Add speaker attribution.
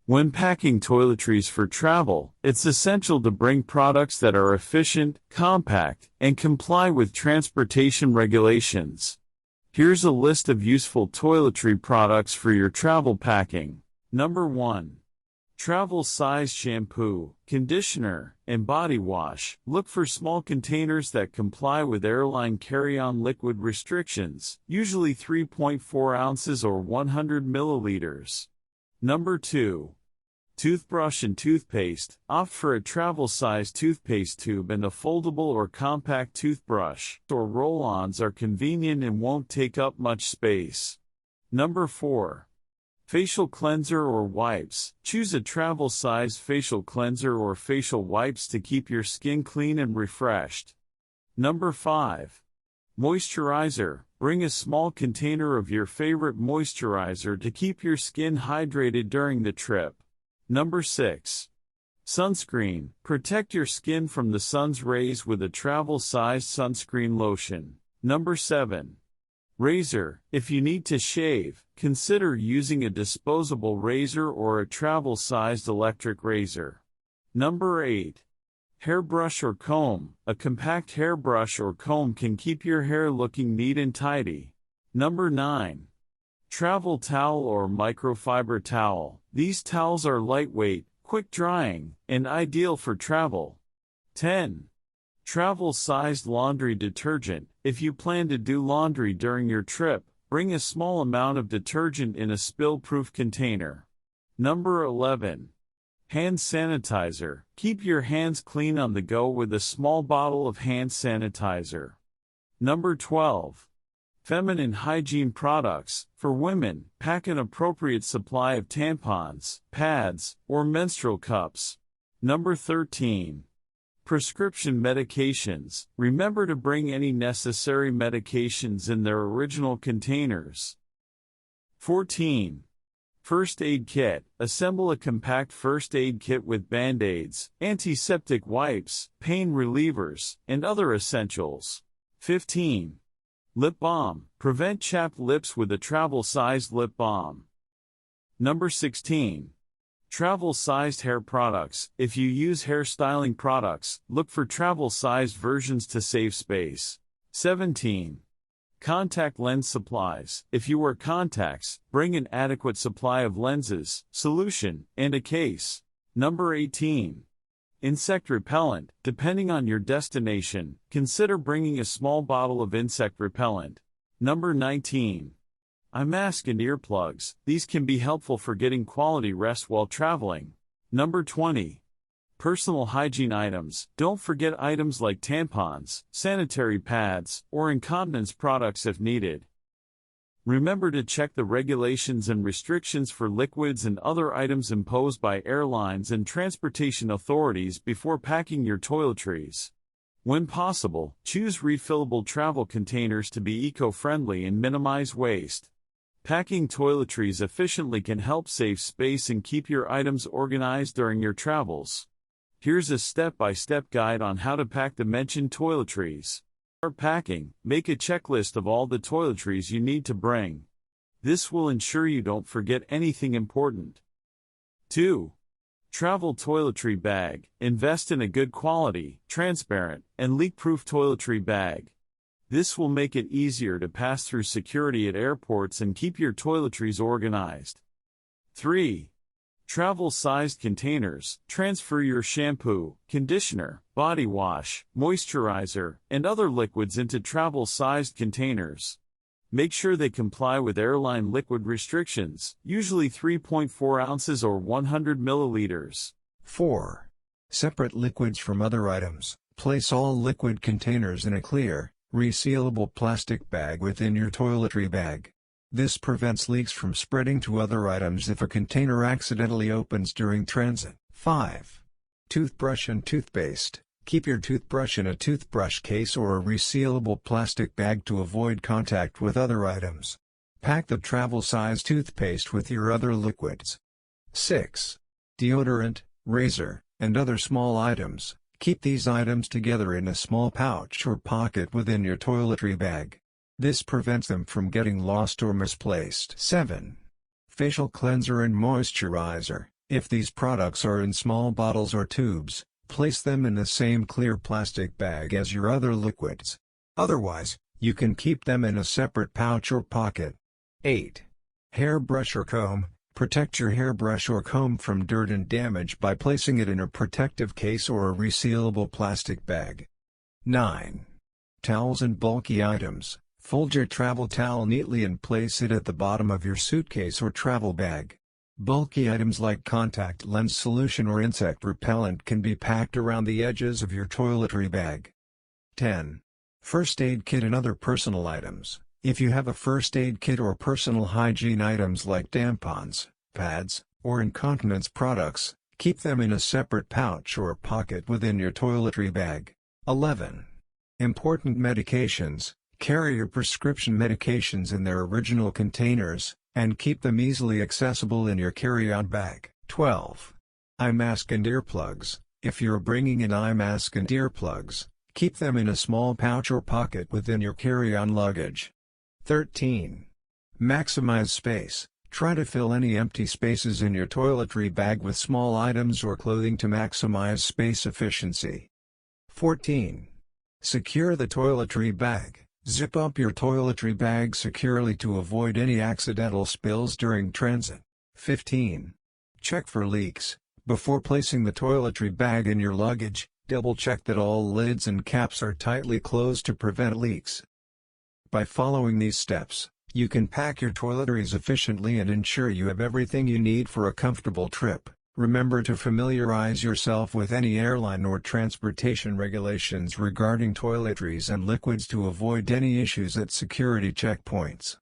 Speaker 1: When packing toiletries for travel, it's essential to bring products that are efficient, compact, and comply with transportation regulations. Here's a list of useful toiletry products for your travel packing. Number 1. Travel size shampoo, conditioner, and body wash. Look for small containers that comply with airline carry-on liquid restrictions, usually 3.4 ounces or 100 milliliters. Number 2. Toothbrush and toothpaste. Opt for a travel-size toothpaste tube and a foldable or compact toothbrush, or roll-ons are convenient and won't take up much space. Number 4. Facial cleanser or wipes. Choose a travel-size facial cleanser or facial wipes to keep your skin clean and refreshed. Number 5. Moisturizer. Bring a small container of your favorite moisturizer to keep your skin hydrated during the trip. Number 6. Sunscreen. Protect your skin from the sun's rays with a travel-sized sunscreen lotion. Number 7. Razor. If you need to shave, consider using a disposable razor or a travel-sized electric razor. Number 8. Hairbrush or comb. A compact hairbrush or comb can keep your hair looking neat and tidy. Number 9. Travel towel or microfiber towel. These towels are lightweight, quick drying, and ideal for travel. 10. Travel-sized laundry detergent. If you plan to do laundry during your trip, bring a small amount of detergent in a spill-proof container. Number 11. Hand sanitizer. Keep your hands clean on the go with a small bottle of hand sanitizer. Number 12. Feminine hygiene products. For women, pack an appropriate supply of tampons, pads, or menstrual cups. Number 13. Prescription medications. Remember to bring any necessary medications in their original containers. 14. First aid kit. Assemble a compact first aid kit with band-aids, antiseptic wipes, pain relievers, and other essentials. 15. Lip balm. Prevent chapped lips with a travel-sized lip balm. Number 16. Travel-sized hair products. If you use hair styling products, look for travel-sized versions to save space. 17. Contact lens supplies. If you wear contacts, bring an adequate supply of lenses, solution, and a case. Number 18. Insect repellent. Depending on your destination, consider bringing a small bottle of insect repellent. Number 19. Eye mask and earplugs. These can be helpful for getting quality rest while traveling. Number 20. Personal hygiene items. Don't forget items like tampons, sanitary pads, or incontinence products if needed. Remember to check the regulations and restrictions for liquids and other items imposed by airlines and transportation authorities before packing your toiletries. When possible, choose refillable travel containers to be eco-friendly and minimize waste. Packing toiletries efficiently can help save space and keep your items organized during your travels. Here's a step-by-step guide on how to pack the mentioned toiletries. Start packing. Make a checklist of all the toiletries you need to bring. This will ensure you don't forget anything important. 2. Travel toiletry bag. Invest in a good quality, transparent, and leak-proof toiletry bag. This will make it easier to pass through security at airports and keep your toiletries organized. 3. Travel-sized containers. Transfer your shampoo, conditioner, body wash, moisturizer, and other liquids into travel-sized containers. Make sure they comply with airline liquid restrictions, usually 3.4 ounces or 100 milliliters.
Speaker 2: 4. Separate liquids from other items. Place all liquid containers in a clear, resealable plastic bag within your toiletry bag. This prevents leaks from spreading to other items if a container accidentally opens during transit. 5. Toothbrush and toothpaste. Keep your toothbrush in a toothbrush case or a resealable plastic bag to avoid contact with other items. Pack the travel-sized toothpaste with your other liquids. 6. Deodorant, razor, and other small items. Keep these items together in a small pouch or pocket within your toiletry bag. This prevents them from getting lost or misplaced. 7. Facial cleanser and moisturizer. If these products are in small bottles or tubes, place them in the same clear plastic bag as your other liquids. Otherwise, you can keep them in a separate pouch or pocket. 8. Hairbrush or comb. Protect your hairbrush or comb from dirt and damage by placing it in a protective case or a resealable plastic bag. 9. Towels and bulky items. Fold your travel towel neatly and place it at the bottom of your suitcase or travel bag. Bulky items like contact lens solution or insect repellent can be packed around the edges of your toiletry bag. 10. First aid kit and other personal items. If you have a first aid kit or personal hygiene items like tampons, pads, or incontinence products, keep them in a separate pouch or pocket within your toiletry bag. 11. Important medications. Carry your prescription medications in their original containers, and keep them easily accessible in your carry-on bag. 12. Eye mask and earplugs. If you're bringing in eye mask and earplugs, keep them in a small pouch or pocket within your carry-on luggage. 13. Maximize space. Try to fill any empty spaces in your toiletry bag with small items or clothing to maximize space efficiency. 14. Secure the toiletry bag. Zip up your toiletry bag securely to avoid any accidental spills during transit. 15. Check for leaks. Before placing the toiletry bag in your luggage, double-check that all lids and caps are tightly closed to prevent leaks. By following these steps, you can pack your toiletries efficiently and ensure you have everything you need for a comfortable trip. Remember to familiarize yourself with any airline or transportation regulations regarding toiletries and liquids to avoid any issues at security checkpoints.